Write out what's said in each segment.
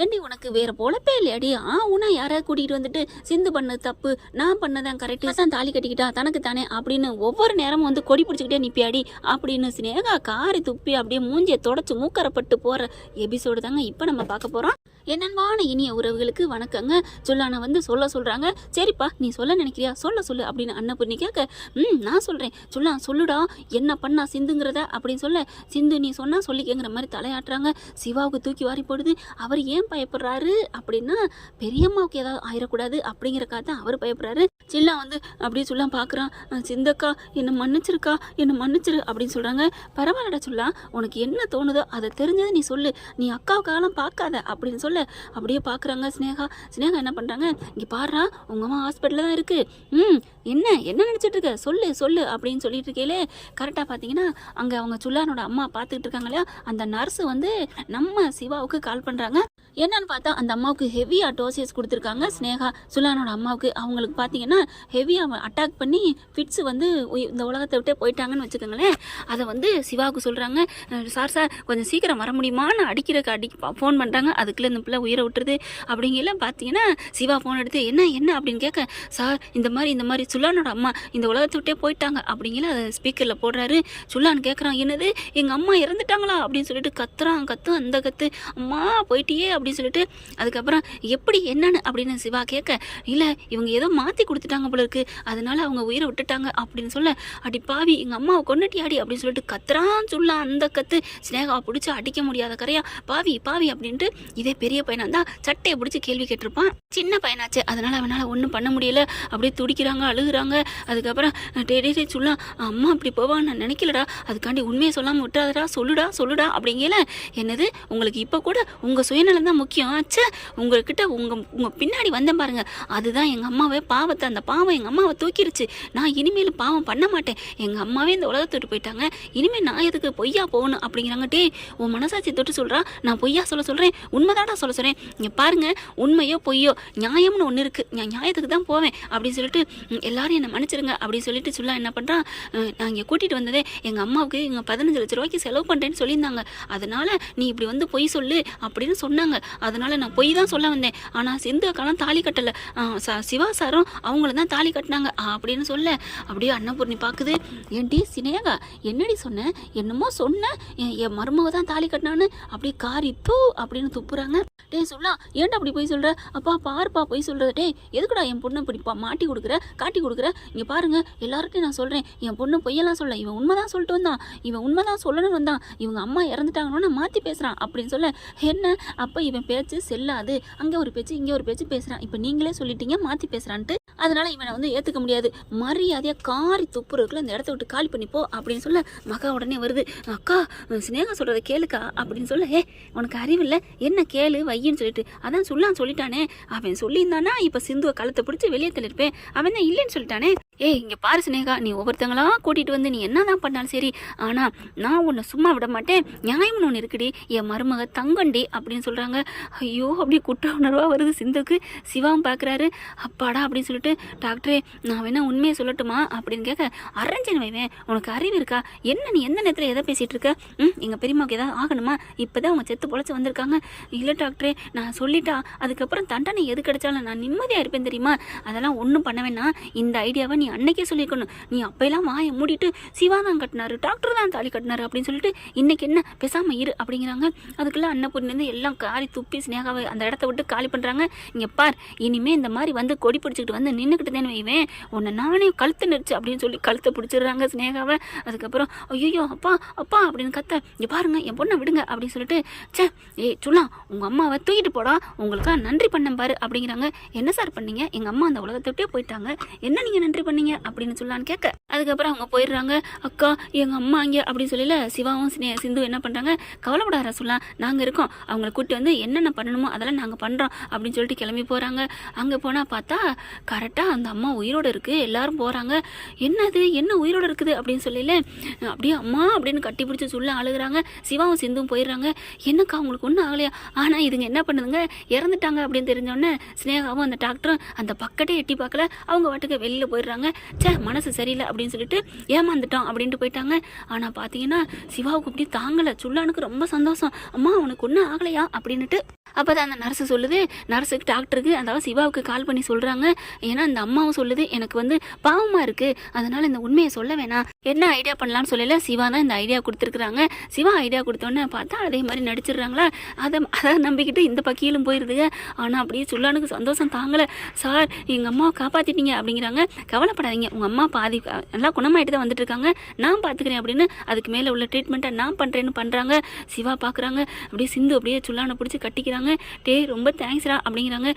ஏண்டி உனக்கு வேற பொழப்பே இல்லையாடி? உனா யாரை கூட்டிகிட்டு வந்துட்டு சிந்து பண்ணது தப்பு, நான் பண்ணதான் கரெக்டு, தான் தாலி கட்டிக்கிட்டா தனக்கு தானே அப்படின்னு ஒவ்வொரு நேரமும் வந்து கொடி பிடிச்சிக்கிட்டே நிற்பியாடி அப்படின்னு ஸ்னேகா காரி துப்பி அப்படியே மூஞ்சியை தொடச்சி மூக்கரப்பட்டு போகிற எபிசோடு தாங்க இப்போ நம்ம பார்க்க போகிறோம். என்னன்பான இனிய உறவுகளுக்கு வணக்கங்க. சொல்லான வந்து சொல்கிறாங்க. சரிப்பா நீ சொல்ல நினைக்கிறியா சொல்லு அப்படின்னு அன்னபூர்ணி கேட்க, நான் சொல்கிறேன் சொல்லுடா என்ன பண்ணா சிந்துங்கிறத அப்படின்னு சொல்ல, சிந்து நீ சொன்னா சொல்லிக்கங்கிற மாதிரி தலையாட்டுறாங்க. சிவாவுக்கு தூக்கி வாரி போடுது. அவர் ஏன் பயப்படுறாரு அப்படின்னா பெரியம்மாவுக்கு ஏதாவது ஆயிடக்கூடாது அப்படிங்கிறக்காக தான் அவர் பயப்படுறாரு. சில்லா வந்து அப்படியே சொல்லலாம் பார்க்குறான். சிந்தக்கா என்னை மன்னிச்சிரு அப்படின்னு சொல்கிறாங்க. பரவாயில்லடா சொல்லா, உனக்கு என்ன தோணுதோ அதை தெரிஞ்சதை நீ சொல்லு, நீ அக்காவுக்காகலாம் பார்க்காத அப்படின்னு சொல்ல அப்படியே பார்க்குறாங்க. ஸ்னேகா என்ன பண்ணுறாங்க, இங்கே பாடுறா உங்கள் அம்மா ஹாஸ்பிட்டலில் தான் இருக்குது, என்ன நினச்சிட்டு இருக்க சொல்லு அப்படின்னு சொல்லிட்டு இருக்கேலே கரெக்டாக பார்த்தீங்கன்னா அங்கே அவங்க சுல்லானோட அம்மா பார்த்துக்கிட்டு இருக்காங்க இல்லையா, அந்த நர்ஸு வந்து நம்ம சிவாவுக்கு கால் பண்ணுறாங்க. என்னன்னு பார்த்தா அந்த அம்மாவுக்கு ஹெவியாக டோசேஸ் கொடுத்துருக்காங்க. ஸ்னேகா சுல்லானோட அம்மாவுக்கு அவங்களுக்கு பார்த்தீங்கன்னா ஹெவியாக அட்டாக் பண்ணி ஃபிட்ஸு வந்து இந்த உலகத்தை விட்டே போயிட்டாங்கன்னு வச்சுக்கோங்களேன். அதை வந்து சிவாவுக்கு சொல்கிறாங்க. சார் கொஞ்சம் சீக்கிரம் வர முடியுமா, நான் ஃபோன் பண்ணுறாங்க. அதுக்குள்ளே இந்த பிள்ளை உயிரை விட்டுருது அப்படிங்கலாம் பார்த்தீங்கன்னா சிவா ஃபோன் எடுத்து என்ன அப்படின்னு கேட்க, சார் இந்த மாதிரி சுல்லானோட அம்மா இந்த உலகத்தை விட்டே போயிட்டாங்க அப்படிங்கிற அதை ஸ்பீக்கரில் போடுறாரு. சுல்லான்னு கேட்குறான், என்னது எங்கள் அம்மா இறந்துட்டாங்களா அப்படின்னு சொல்லிட்டு கத்தும் அந்த கத்து, அம்மா போயிட்டியே அப்படின்னு சொல்லிட்டு அதுக்கப்புறம் எப்படி என்னன்னு அப்படின்னு சிவா கேட்க, இல்லை இவங்க ஏதோ மாற்றி கொடுத்துட்டாங்க போல இருக்கு, அதனால அவங்க உயிரை விட்டுட்டாங்க அப்படின்னு சொல்ல, அடி பாவி எங்கள் அம்மாவை கொண்டுட்டியாடி அப்படின்னு சொல்லிட்டு கத்துறான். சொல்லலாம் அந்த கத்து ஸ்னேகாவை பிடிச்சி அடிக்க முடியாத கரையா பாவி அப்படின்ட்டு. இதே பெரிய பையனா தான் சட்டையை பிடிச்சி கேள்வி கேட்டிருப்பான். சின்ன பையனாச்சு அதனால அவனால் ஒன்றும் பண்ண முடியல, அப்படியே துடிக்கிறாங்க அழுகுறாங்க. அதுக்கப்புறம் டே சொல்லலாம், அம்மா அப்படி போவான்னு நான் நினைக்கலடா, அதுக்காண்டி உண்மையை சொல்லாமல் விட்டுறாதடா, சொல்லுடா அப்படிங்கல. என்னது உங்களுக்கு இப்போ கூட உங்கள் சுயநலம் தான் முக்கியம் ஆச்சு, உங்கள்கிட்ட உங்கள் பின்னாடி வந்தேன் பாருங்க, அதுதான் எங்கள் அம்மாவே பாவத்தை, அந்த பாவம் எங்கள் அம்மாவை தூக்கிருச்சு, நான் இனிமேல் பாவம் பண்ண மாட்டேன், எங்கள் அம்மாவே இந்த உலகத்தை விட்டு போயிட்டாங்க, இனிமேல் நான் எதுக்கு பொய்யா போகணும் அப்படிங்கிறாங்க. டே உன் மனசாட்சி தொட்டு சொல்கிறா, நான் பொய்யா சொல்கிறேன், உண்மைதாடா சொல்கிறேன், இங்கே பாருங்க உண்மையோ பொய்யோ நியாயம்னு ஒன்று இருக்குது, நான் நியாயத்துக்கு தான் போவேன் அப்படின்னு சொல்லிட்டு எல்லாரும் என்னை மன்னிச்சிருங்க அப்படின்னு சொல்லிட்டு சொல்ல என்ன பண்ணுறான், நான் இங்கே கூட்டிகிட்டு வந்ததே எங்கள் அம்மாவுக்கு இங்கே 15 லட்ச ரூபாய்க்கு செலவு பண்ணுறேன்னு சொல்லியிருந்தாங்க, அதனால் நீ இப்படி வந்து பொய் சொல்லு அப்படின்னு சொன்னாங்க, அதனால் நான் பொய் தான் சொல்ல வந்தேன், ஆனால் சிந்து அக்காலாம் தாலி கட்டலை, சிவா சாரும் அவங்கள தான் தாலி கட்டினாங்க அப்படின்னு சொல்ல அப்படியே அன்னபூர்ணி பார்க்குது. ஏன்டி சினேகா என்னடி சொன்னேன், என்னமோ சொன்னேன் என் மருமக தான் தாலி கட்டினான்னு அப்படியே காரி தூ அப்படின்னு துப்புறாங்க. டே சொல்லலாம் ஏன்டா அப்படி போய் சொல்கிற, அப்பா பாருப்பா போய் சொல்கிறது, டே எதுக்குடா என் பொண்ணை இப்படிப்பா மாட்டி காட்டி கொடுக்குற, இங்கே பாருங்க எல்லாருக்கும் நான் சொல்கிறேன், என் பொண்ணு பொய்யெல்லாம் சொல்ல, இவன் உண்மை தான் சொல்லிட்டு வந்தான், இவன் உண்மை தான் சொல்லணும்னு வந்தான், இவங்க அம்மா இறந்துட்டாங்கன்னு மாற்றி பேசுகிறான் அப்படின்னு சொல்ல, என்ன அப்போ இவன் பேச்சு செல்லாது, அங்கே ஒரு பேச்சு இங்கே ஒரு பேச்சு பேசுகிறான், இப்போ நீங்களே சொல்லிட்டீங்க மாற்றி பேசுகிறான்ட்டு, அதனால் இவனை வந்து ஏற்றுக்க முடியாது, மரியாதையாக காரி துப்புறதுக்குள்ள இந்த இடத்த விட்டு காலி பண்ணிப்போ அப்படின்னு சொல்ல, மகா உடனே வருது, அக்கா சினேகா சொல்கிறத கேளுக்கா அப்படின்னு சொல்ல, உனக்கு அறிவில்லை என்ன கேளு வையின்னு சொல்லிட்டு, அதான் சொல்லிட்டானே, அவன் சொல்லியிருந்தானா இப்போ சிந்துவை கழுத்தை பிடிச்சி வெளியே தள்ளிருப்பேன், அவன் தான் இல்லைன்னு சொல்லிட்டானே. இங்கே பாரு சினேகா, நீ ஒவ்வொருத்தங்களா கூட்டிகிட்டு வந்து நீ என்ன தான் பண்ணாலும் சரி, ஆனால் நான் உன்னை சும்மா விட மாட்டேன், நியாயம்னு ஒன்று இருக்குடி, என் மருமக தங்கண்டி அப்படின்னு சொல்கிறாங்க. ஐயோ அப்படி குற்ற உணர்வாக வருது சிந்துக்கு. சிவாவும் பார்க்குறாரு, அப்பாடா அப்படின்னு சொல்லிட்டு, டாக்டரே நான் வேணா உண்மையை சொல்லட்டுமா அப்படின்னு கேட்க, அரஞ்சன் வைவேன் உனக்கு அறிவு இருக்கா, என்ன நீ எந்த நேரத்தில் எதை பேசிகிட்டு இருக்க, எங்கள் பெரியம்மாவுக்கு எதாவது ஆகணுமா, இப்போ தான் அவங்க செத்து பொழைச்சி வந்திருக்காங்க, இல்லை டாக்டரே நான் சொல்லிட்டா அதுக்கப்புறம் தண்டனை எது கிடைச்சாலும் நான் நிம்மதியாக இருப்பேன் தெரியுமா, அதெல்லாம் ஒன்றும் பண்ண வேணாம், இந்த ஐடியாவை நீ அன்னைக்கே சொல்லியிருக்கணும், நீ அப்பெல்லாம் வாயை மூடிட்டு சிவா தான் கட்டினாரு டாக்டர் தான் தாலி கட்டினாரு அப்படின்னு சொல்லிட்டு இன்னைக்கு என்ன பேசாமல் இரு அப்படிங்கிறாங்க. அதுக்குள்ள அன்னபூர்ணிலேருந்து எல்லாம் காரி துப்பி ஸ்னேகாவை அந்த இடத்த விட்டு காலி பண்ணுறாங்க. இங்கே பார் இனிமே இந்த மாதிரி வந்து கொடி பிடிச்சிக்கிட்டு வந்து நின்றுக்கிட்டு வைவேன், உன்னை நானே கழுத்து நெரிச்சு அப்படின்னு சொல்லி கழுத்தை பிடிச்சிடுறாங்க ஸ்னேகாவை. அதுக்கப்புறம் ஐயோ அப்பா அப்படின்னு கத்த, இங்கே பாருங்க என் பொண்ணை விடுங்க அப்படின்னு சொல்லிட்டு, சொல்லலாம் உங்கள் அம்மாவை தூக்கிட்டு போடா, உங்களுக்காக நன்றி பண்ணேன் பாரு அப்படிங்கிறாங்க. என்ன சார் பண்ணீங்க, எங்கள் அம்மா அந்த உலகத்தை விட்டே போயிட்டாங்க, என்ன நீங்கள் நன்றி பண்ணீங்க அப்படின்னு சொல்லலான்னு கேட்க, அதுக்கப்புறம் அவங்க போயிடுறாங்க. அக்கா எங்கள் அம்மா இங்கே அப்படின்னு சொல்லல, சிவாவும் சிந்து என்ன பண்ணுறாங்க, கவலைப்படாத சொல்லலாம் நாங்கள் இருக்கோம், அவங்கள கூப்பிட்டு வந்து என்னென்ன பண்ணணுமோ அதெல்லாம் நாங்கள் பண்ணுறோம் அப்படின்னு சொல்லிட்டு கிளம்பி போகிறாங்க. அங்கே போனால் பார்த்தா கரெக்டாக அந்த அம்மா உயிரோடு இருக்குது, எல்லாரும் போகிறாங்க. என்னது என்ன உயிரோடு இருக்குது அப்படின்னு சொல்லல, அப்படியே அம்மா அப்படின்னு கட்டி பிடிச்சி சொல்ல அழுகுறாங்க. சிவாவும் சிந்துவும் போயிடுறாங்க. என்னக்கா அவங்களுக்கு ஒன்றும் ஆகலையா, ஆனால் இதுங்க என்ன பண்ணுதுங்க இறந்துட்டாங்க அப்படின்னு தெரிஞ்சோடனே ஸ்னேகாவும் அந்த டாக்டரும் அந்த பக்கத்தே எட்டி பார்க்கல, அவங்க வாட்டுக்கு வெளியில் போயிடுறாங்க. மனசு சரியில்லை அப்படின்னு சொல்லிட்டு ஏமாந்துட்டோம் அப்படின்ட்டு போயிட்டாங்க. ஆனால் பார்த்தீங்கன்னா சிவாவுக்கு அப்படி தாங்கலை, சுல்லானுக்கு ரொம்ப சந்தோஷம், அம்மா உனக்கு ஒன்றும் ஆகலையா அப்படின்னுட்டு. அப்போ தான் அந்த நர்ஸு சொல்லுது, நர்ஸுக்கு டாக்டருக்கு அதாவது சிவாவுக்கு கால் பண்ணி சொல்கிறாங்க. ஏன்னா இந்த அம்மாவும் சொல்லுது, எனக்கு வந்து பாவமாக இருக்குது, அதனால் இந்த உண்மையை சொல்ல வேணாம், என்ன ஐடியா பண்ணலான்னு சொல்லல. சிவா தான் இந்த ஐடியா கொடுத்துருக்குறாங்க. சிவா ஐடியா கொடுத்தோன்னே பார்த்தா அதே மாதிரி நடிச்சிடுறாங்களா. அதை நம்பிக்கிட்டு இந்த பக்கியிலும் போயிடுதுங்க. ஆனால் அப்படியே சுல்லானுக்கு சந்தோஷம் தாங்கலை. சார் எங்கள் அம்மாவை காப்பாற்றிட்டீங்க அப்படிங்கிறாங்க. கவலைப்படாதீங்க, உங்கள் அம்மா பாதி நல்லா குணமாயிட்டு தான் வந்துட்டு இருக்காங்க, நான் பார்த்துக்கிறேன் அப்படின்னு அதுக்கு மேலே உள்ள ட்ரீட்மெண்ட்டை நான் பண்ணுறேன்னு பண்ணுறாங்க. சிவா பார்க்குறாங்க, அப்படியே சிந்து அப்படியே சுல்லானை பிடிச்சி கட்டிக்கிறாங்க. ரொம்ப தேங்க்ஸ்ரா அப்படிங்கிறாங்க.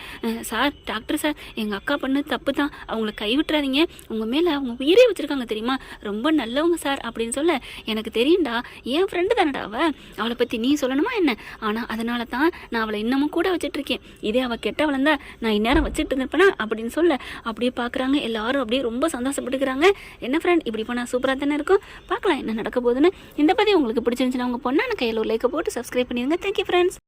சார் டாக்டர் சார், எங்கள் அக்கா பண்ணது தப்பு தான், அவங்கள கைவிட்டுறாதீங்க, உங்கள் மேலே அவங்க உயிரே வச்சுருக்காங்க தெரியுமா, ரொம்ப நல்லவங்க சார் அப்படின்னு சொல்ல, எனக்கு தெரியும்டா, என் ஃப்ரெண்டு தானடா அவளை பற்றி நீ சொல்லணுமா என்ன, ஆனால் அதனால தான் நான் அவளை இன்னமும் கூட வச்சுட்ருக்கேன், இதே அவள் கெட்டவளந்தா நான் இந்நேரம் வச்சுட்டு இருந்திருப்பேனா அப்படின்னு சொல்ல, அப்படியே பார்க்குறாங்க. எல்லாரும் அப்படியே ரொம்ப சந்தோஷப்பட்டுக்கிறாங்க. என்ன ஃப்ரெண்ட் இப்படி போனால் சூப்பராக தானே இருக்கும், பார்க்கலாம் என்ன நடக்க போகுதுன்னு. இந்த பதிவு உங்களுக்கு பிடிச்சிருந்துச்சுன்னா உங்கள் பொண்ணான கையில் ஒரு லைக்கை போட்டு சப்ஸ்கிரைப் பண்ணிடுங்க. Thank you friends.